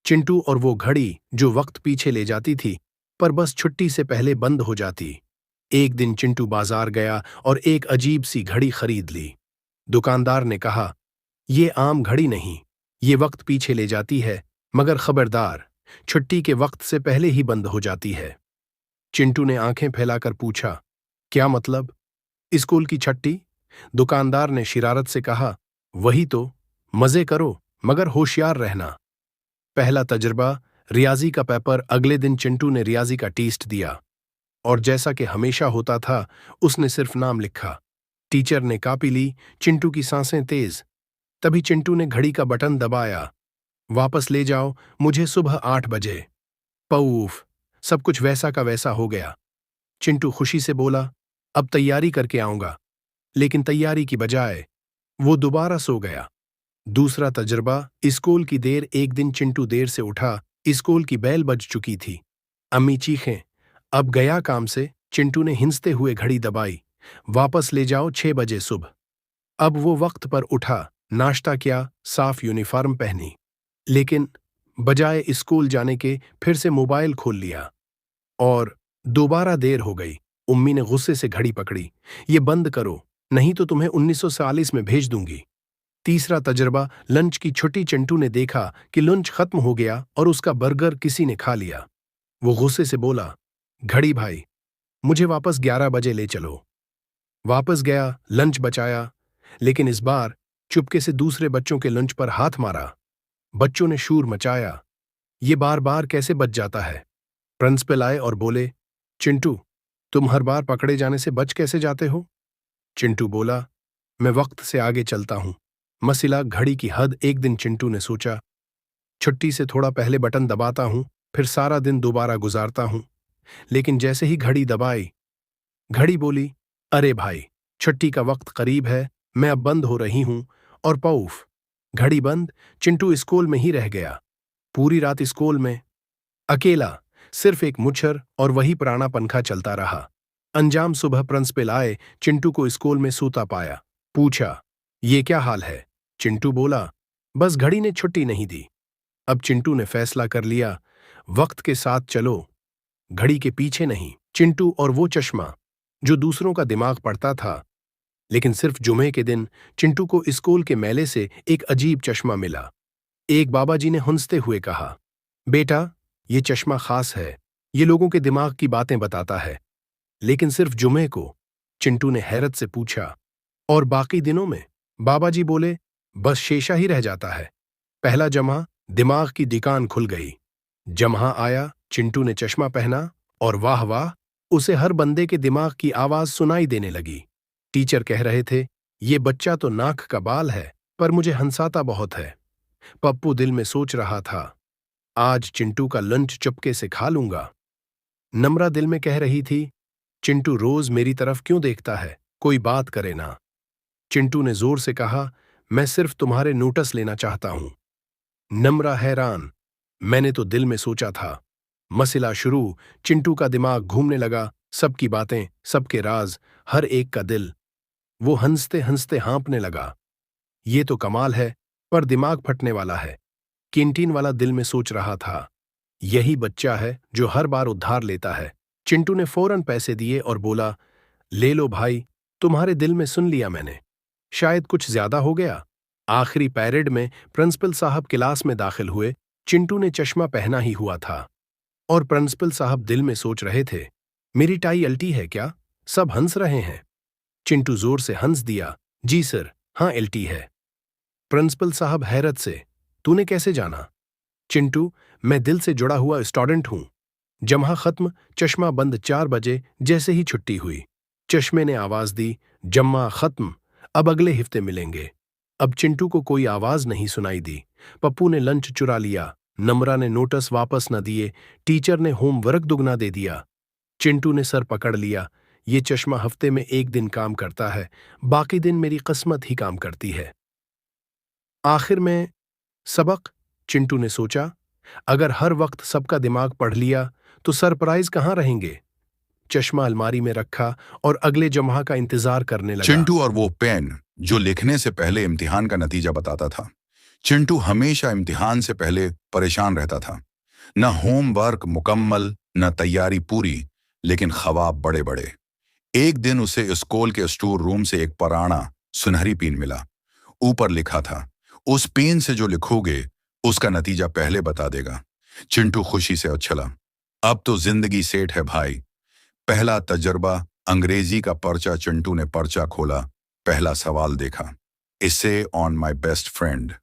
चिंटू और वो घड़ी जो वक्त पीछे ले जाती थी, पर बस छुट्टी से पहले बंद हो जाती। एक दिन चिंटू बाजार गया और एक अजीब सी घड़ी खरीद ली। दुकानदार ने कहा, ये आम घड़ी नहीं, ये वक्त पीछे ले जाती है, मगर खबरदार, छुट्टी के वक्त से पहले ही बंद हो जाती है। चिंटू ने आंखें फैलाकर पूछा, क्या मतलब? स्कूल की छट्टी? दुकानदार ने शरारत से कहा, वही तो। मजे करो, मगर होशियार रहना। पहला तजुर्बा, रियाजी का पेपर। अगले दिन चिंटू ने रियाजी का टेस्ट दिया और जैसा कि हमेशा होता था, उसने सिर्फ नाम लिखा। टीचर ने कॉपी ली, चिंटू की सांसें तेज। तभी चिंटू ने घड़ी का बटन दबाया। वापस ले जाओ मुझे सुबह 8 बजे। पऊफ, सब कुछ वैसा का वैसा हो गया। चिंटू खुशी से बोला, अब तैयारी करके आऊंगा। लेकिन तैयारी की बजाय वो दोबारा सो गया। दूसरा तजुर्बा, स्कूल की देर। एक दिन चिंटू देर से उठा, स्कूल की बेल बज चुकी थी। अम्मी चीखें, अब गया काम से। चिंटू ने हिंसते हुए घड़ी दबाई। वापस ले जाओ 6 बजे सुबह। अब वो वक्त पर उठा, नाश्ता किया, साफ यूनिफॉर्म पहनी। लेकिन बजाय स्कूल जाने के फिर से मोबाइल खोल लिया और दोबारा देर हो गई। उम्मी ने गुस्से से घड़ी पकड़ी, ये बंद करो, नहीं तो तुम्हें 1940 में भेज दूंगी। तीसरा तजुर्बा, लंच की छुट्टी। चिंटू ने देखा कि लंच खत्म हो गया और उसका बर्गर किसी ने खा लिया। वो गुस्से से बोला, घड़ी भाई, मुझे वापस 11 बजे ले चलो। वापस गया, लंच बचाया, लेकिन इस बार चुपके से दूसरे बच्चों के लंच पर हाथ मारा। बच्चों ने शोर मचाया, ये बार बार कैसे बच जाता है? प्रिंसिपल आए और बोले, चिंटू, तुम हर बार पकड़े जाने से बच कैसे जाते हो? चिंटू बोला, मैं वक्त से आगे चलता हूं। मसला घड़ी की हद। एक दिन चिंटू ने सोचा, छुट्टी से थोड़ा पहले बटन दबाता हूं, फिर सारा दिन दोबारा गुजारता हूं। लेकिन जैसे ही घड़ी दबाई, घड़ी बोली, अरे भाई, छुट्टी का वक्त करीब है, मैं अब बंद हो रही हूं। और पऊफ, घड़ी बंद। चिंटू स्कूल में ही रह गया। पूरी रात स्कूल में अकेला, सिर्फ एक मुच्छर और वही पुराना पंखा चलता रहा। अंजाम, सुबह प्रिंसिपल आए, चिंटू को स्कूल में सूता पाया। पूछा, ये क्या हाल है? चिंटू बोला, बस घड़ी ने छुट्टी नहीं दी। अब चिंटू ने फैसला कर लिया, वक्त के साथ चलो, घड़ी के पीछे नहीं। चिंटू और वो चश्मा जो दूसरों का दिमाग पढ़ता था। लेकिन सिर्फ जुमे के दिन चिंटू को स्कूल के मेले से एक अजीब चश्मा मिला। एक बाबा जी ने हंसते हुए कहा, बेटा, ये चश्मा खास है, ये लोगों के दिमाग की बातें बताता है। लेकिन सिर्फ जुमे को। चिंटू ने हैरत से पूछा, और बाकी दिनों में? बाबा जी बोले, बस शेषा ही रह जाता है। पहला जमा, दिमाग की दुकान खुल गई। जम्हा आया, चिंटू ने चश्मा पहना और वाह वाह, उसे हर बंदे के दिमाग की आवाज सुनाई देने लगी। टीचर कह रहे थे, ये बच्चा तो नाक का बाल है, पर मुझे हंसाता बहुत है। पप्पू दिल में सोच रहा था, आज चिंटू का लंच चुपके से खा लूंगा। नम्रा दिल में कह रही थी, चिंटू रोज मेरी तरफ क्यों देखता है, कोई बात करे ना। चिंटू ने जोर से कहा, मैं सिर्फ तुम्हारे नोटिस लेना चाहता हूं। नम्रा हैरान, मैंने तो दिल में सोचा था। मसला शुरू, चिंटू का दिमाग घूमने लगा, सबकी बातें, सबके राज, हर एक का दिल। वो हंसते हंसते हाँपने लगा। ये तो कमाल है, पर दिमाग फटने वाला है। कैंटीन वाला दिल में सोच रहा था, यही बच्चा है जो हर बार उधार लेता है। चिंटू ने फौरन पैसे दिए और बोला, ले लो भाई, तुम्हारे दिल में सुन लिया मैंने। शायद कुछ ज्यादा हो गया। आखिरी पीरियड में प्रिंसिपल साहब क्लास में दाखिल हुए। चिंटू ने चश्मा पहना ही हुआ था और प्रिंसिपल साहब दिल में सोच रहे थे, मेरी टाई अल्टी है क्या? सब हंस रहे हैं। चिंटू जोर से हंस दिया, जी सर, हाँ एल्टी है। प्रिंसिपल साहब हैरत से, तूने कैसे जाना? चिंटू, मैं दिल से जुड़ा हुआ स्टूडेंट हूं। जम्हा खत्म, चश्मा बंद। 4 बजे जैसे ही छुट्टी हुई, चश्मे ने आवाज दी, जम्मा खत्म, अब अगले हफ्ते मिलेंगे। अब चिंटू को कोई आवाज नहीं सुनाई दी। पप्पू ने लंच चुरा लिया, नम्रा ने नोटिस वापस न दिए, टीचर ने होमवर्क दुगना दे दिया। चिंटू ने सर पकड़ लिया, ये चश्मा हफ्ते में एक दिन काम करता है, बाकी दिन मेरी किस्मत ही काम करती है। आखिर में सबक, चिंटू ने सोचा, अगर हर वक्त सबका दिमाग पढ़ लिया तो सरप्राइज कहाँ रहेंगे। चश्मा अलमारी में रखा और अगले जम्हा का इंतजार करने लगा। चिंटू और वो पेन जो लिखने से पहले इम्तिहान का नतीजा बताता था, चिंटू हमेशा इम्तिहान से पहले परेशान रहता था। न होमवर्क मुकम्मल, न तैयारी पूरी, लेकिन ख्वाब बड़े बड़े। एक दिन उसे स्कूल के स्टोर रूम से एक पुराना सुनहरी पेन मिला। ऊपर लिखा था, उस पेन से जो लिखोगे उसका नतीजा पहले बता देगा। चिंटू खुशी से उछला। अब तो जिंदगी सेट है भाई। पहला तजर्बा, अंग्रेजी का पर्चा। चिंटू ने पर्चा खोला, पहला सवाल देखा, इसे on my best friend.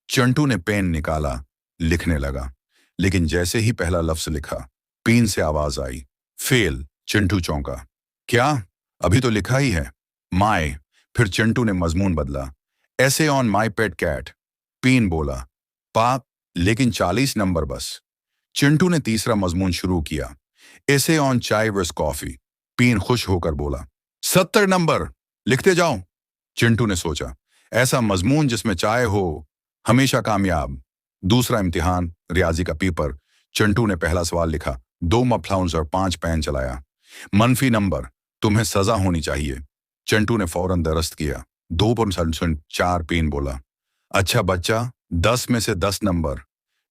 Chintu ने पेन निकाला, लिखने लगा, लेकिन जैसे ही पहला लफ्ज लिखा, पेन से आवाज आई, फेल। चिंटू चौंका। क्या? अभी तो लिखा ही है। माय। फिर चिंटू ने मजमून बदला, ऐसे on my pet cat. Pen बोला, पाप, लेकिन 40 नंबर बस। चिंटू ने तीसरा मजमून शुरू किया, ऐसे ऑन चाय वर्स कॉफी। पेन खुश होकर बोला, 70 नंबर, लिखते जाओ। चिंटू ने सोचा, ऐसा मजमून जिसमें चाय हो, हमेशा कामयाब। दूसरा इम्तिहान, रियाजी का पेपर। चिंटू ने पहला सवाल लिखा, 2 मफलाउंस और 5 पेन चलाया। मनफी नंबर, तुम्हें सजा होनी चाहिए। चिंटू ने फौरन दरस्त किया, 2.4 पेन बोला, अच्छा बच्चा, 10 में से 10 नंबर।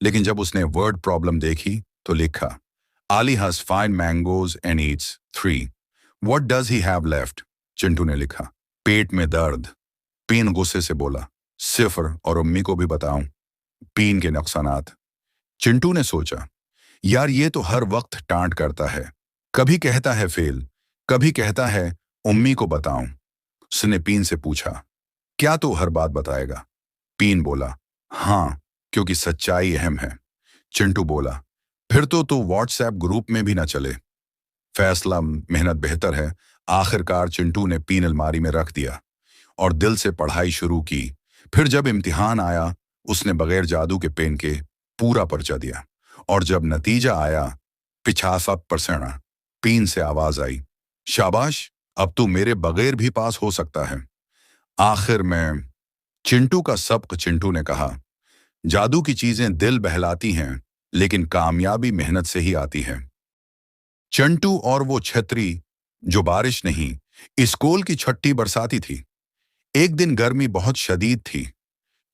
लेकिन जब उसने वर्ड प्रॉब्लम देखी तो लिखा, Ali has 5 mangoes and eats 3. What does he have left? Chintu ने लिखा, पेट में दर्द। पेन गुस्से से बोला, 0 और अम्मी को भी बताऊं। पेन के नुकसानात। चिंटू ने सोचा, यार ये तो हर वक्त टांट करता है। कभी कहता है फेल, कभी कहता है अम्मी को बताऊं। उसने पेन से पूछा, क्या तू हर बात बताएगा? पेन बोला, हाँ, क्योंकि सच्चाई अहम है। चिंटू बोला, फिर तो तू व्हाट्सएप ग्रुप में भी ना चले। फैसला मेहनत बेहतर है। आखिरकार चिंटू ने पेन अलमारी में रख दिया और दिल से पढ़ाई शुरू की। फिर जब इम्तिहान आया, उसने बगैर जादू के पेन के पूरा पर्चा दिया, और जब नतीजा आया 85%, पेन से आवाज आई, शाबाश, अब तू मेरे बगैर भी पास हो सकता है। आखिर में चिंटू का सबक। चिंटू ने कहा, जादू की चीजें दिल बहलाती हैं, लेकिन कामयाबी मेहनत से ही आती है। चिंटू और वो छतरी जो बारिश नहीं, स्कूल की छठी बरसाती थी। एक दिन गर्मी बहुत शदीद थी।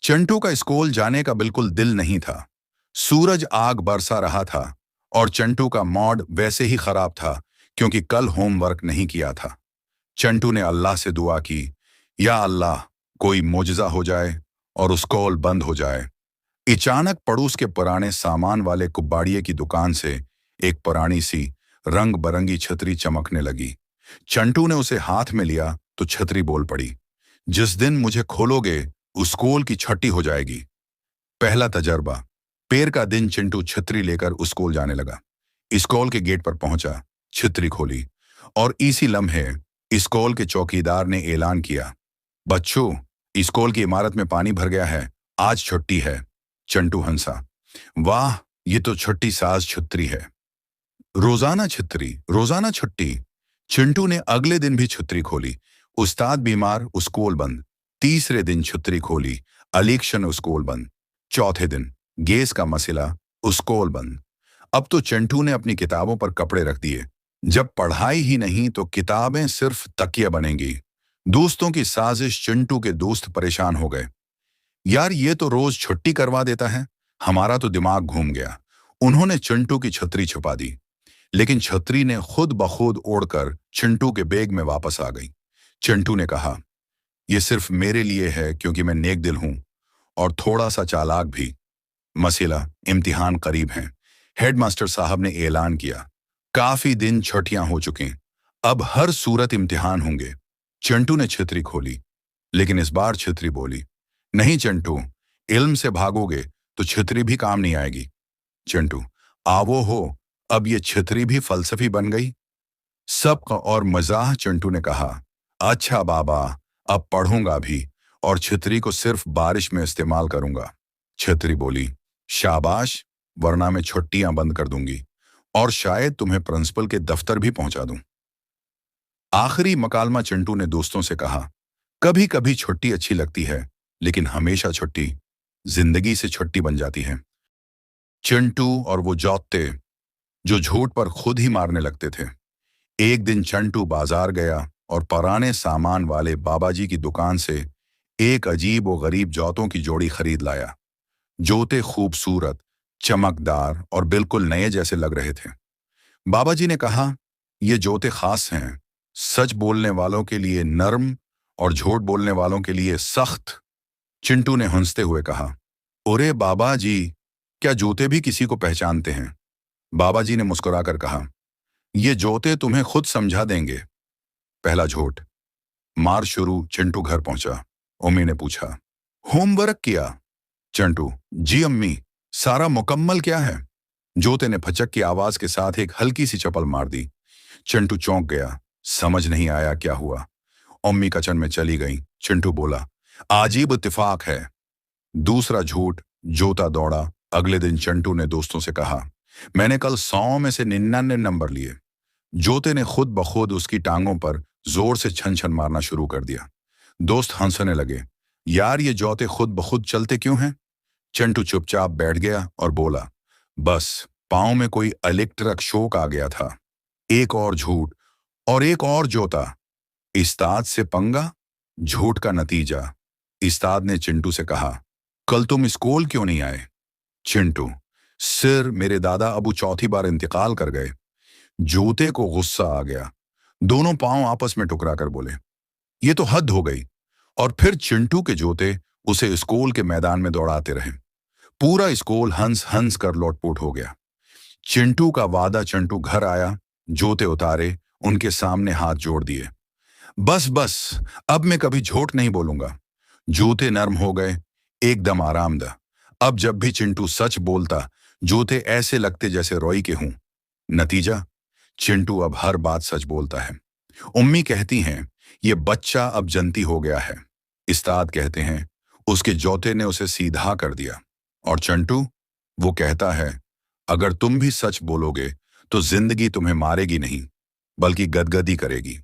चिंटू का स्कूल जाने का बिल्कुल दिल नहीं था। सूरज आग बरसा रहा था और चिंटू का मूड वैसे ही खराब था, क्योंकि कल होमवर्क नहीं किया था। चिंटू ने अल्लाह से दुआ की, या अल्लाह, कोई मोजज़ा हो जाए और स्कूल बंद हो जाए। अचानक पड़ोस के पुराने सामान वाले कुब्बाड़िए की दुकान से एक पुरानी सी रंग बरंगी छतरी चमकने लगी। चिंटू ने उसे हाथ में लिया तो छतरी बोल पड़ी, जिस दिन मुझे खोलोगे स्कूल की छठी हो जाएगी। पहला तजर्बा। पेर का दिन चिंटू छतरी लेकर स्कूल जाने लगा। स्कूल के गेट पर पहुंचा, छतरी खोली, और इसी लम्हे स्कूल के चौकीदार ने ऐलान किया, बच्चों, स्कूल की इमारत में पानी भर गया है, आज छुट्टी है। चिंटू हंसा, वाह, ये तो छुट्टी साज छतरी है। रोजाना छतरी, रोजाना छुट्टी। चिंटू ने अगले दिन भी छतरी खोली। उस्ताद बीमार, स्कूल बंद। तीसरे दिन छतरी खोली, इलेक्शन, स्कूल बंद। चौथे दिन गैस का मसला, स्कूल बंद। अब तो चिंटू ने अपनी किताबों पर कपड़े रख दिए। जब पढ़ाई ही नहीं तो किताबें सिर्फ तकिया बनेंगी। दोस्तों की साजिश। चिंटू के दोस्त परेशान हो गए, यार ये तो रोज छुट्टी करवा देता है, हमारा तो दिमाग घूम गया। उन्होंने चिंटू की छतरी छुपा दी, लेकिन छतरी ने खुद ब खुद उड़कर चिंटू के बैग में वापस आ गई। चिंटू ने कहा, यह सिर्फ मेरे लिए है क्योंकि मैं नेक दिल हूं और थोड़ा सा चालाक भी। मसला, इम्तिहान करीब हैं। हेडमास्टर साहब ने ऐलान किया, काफी दिन छुट्टियां हो चुकी, अब हर सूरत इम्तिहान होंगे। चिंटू ने छतरी खोली, लेकिन इस बार छतरी बोली, नहीं चिंटू, इल्म से भागोगे तो छतरी भी काम नहीं आएगी। चिंटू, आवो हो, अब ये छतरी भी फलसफी बन गई। सबक और मजाह। चिंटू ने कहा, अच्छा बाबा, अब पढ़ूंगा भी और छतरी को सिर्फ बारिश में इस्तेमाल करूंगा। छतरी बोली, शाबाश, वरना मैं छुट्टियां बंद कर दूंगी और शायद तुम्हें प्रिंसिपल के दफ्तर भी पहुंचा दूं। आखिरी मकालमा। चिंटू ने दोस्तों से कहा, कभी कभी छुट्टी अच्छी लगती है, लेकिन हमेशा छुट्टी जिंदगी से छुट्टी बन जाती है। चिंटू और वो जौते जो झूठ पर खुद ही मारने लगते थे। एक दिन चिंटू बाजार गया और पुराने सामान वाले बाबाजी की दुकान से एक अजीब व गरीब जौतों की जोड़ी खरीद लाया। जूते खूबसूरत, चमकदार और बिल्कुल नए जैसे लग रहे थे। बाबा जी ने कहा, ये जूते खास हैं, सच बोलने वालों के लिए नर्म और झूठ बोलने वालों के लिए सख्त। चिंटू ने हंसते हुए कहा, अरे बाबा जी, क्या जूते भी किसी को पहचानते हैं? बाबा जी ने मुस्कुराकर कहा, ये जूते तुम्हें खुद समझा देंगे। पहला झूठ। मार शुरू। चिंटू घर पहुंचा। अम्मी ने पूछा, होमवर्क किया? चिंटू, जी अम्मी, सारा मुकम्मल क्या है? जोते ने फचक की आवाज के साथ एक हल्की सी चपल मार दी। चिंटू चौंक गया, समझ नहीं आया क्या हुआ। अम्मी किचन में चली गई। चिंटू बोला, अजीब इत्तेफाक है। दूसरा झूठ। जोता दौड़ा। अगले दिन चिंटू ने दोस्तों से कहा, मैंने कल 100 में से 99 नंबर लिए। जोते ने खुद ब खुद उसकी टांगों पर जोर से छन छन मारना शुरू कर दिया। दोस्त हंसने लगे, यार ये जोते खुद ब खुद चलते क्यों हैं? चिंटू चुपचाप बैठ गया और बोला, बस पाँव में कोई इलेक्ट्रिक शॉक आ गया था। एक और झूठ और एक और जोता। इस्ताद से पंगा, झूठ का नतीजा। इस्ताद ने चिंटू से कहा, कल तुम स्कूल क्यों नहीं आए? चिंटू, सिर, मेरे दादा अबू चौथी बार इंतकाल कर गए। जूते को गुस्सा आ गया। दोनों पांव आपस में टकरा कर बोले, ये तो हद हो गई। और फिर चिंटू के जूते उसे स्कूल के मैदान में दौड़ाते रहे। पूरा स्कूल हंस हंस कर लोटपोट हो गया। चिंटू का वादा। चिंटू घर आया, जूते उतारे, उनके सामने हाथ जोड़ दिए। बस बस, अब मैं कभी झूठ नहीं बोलूंगा। जूते नरम हो गए, एकदम आरामदा। अब जब भी चिंटू सच बोलता, जूते ऐसे लगते जैसे रोई के हों। नतीजा, चिंटू अब हर बात सच बोलता है। उम्मी कहती हैं, ये बच्चा अब जनती हो गया है। उस्ताद कहते हैं, उसके जूते ने उसे सीधा कर दिया। और चिंटू, वो कहता है, अगर तुम भी सच बोलोगे तो जिंदगी तुम्हें मारेगी नहीं, बल्कि गदगदी करेगी।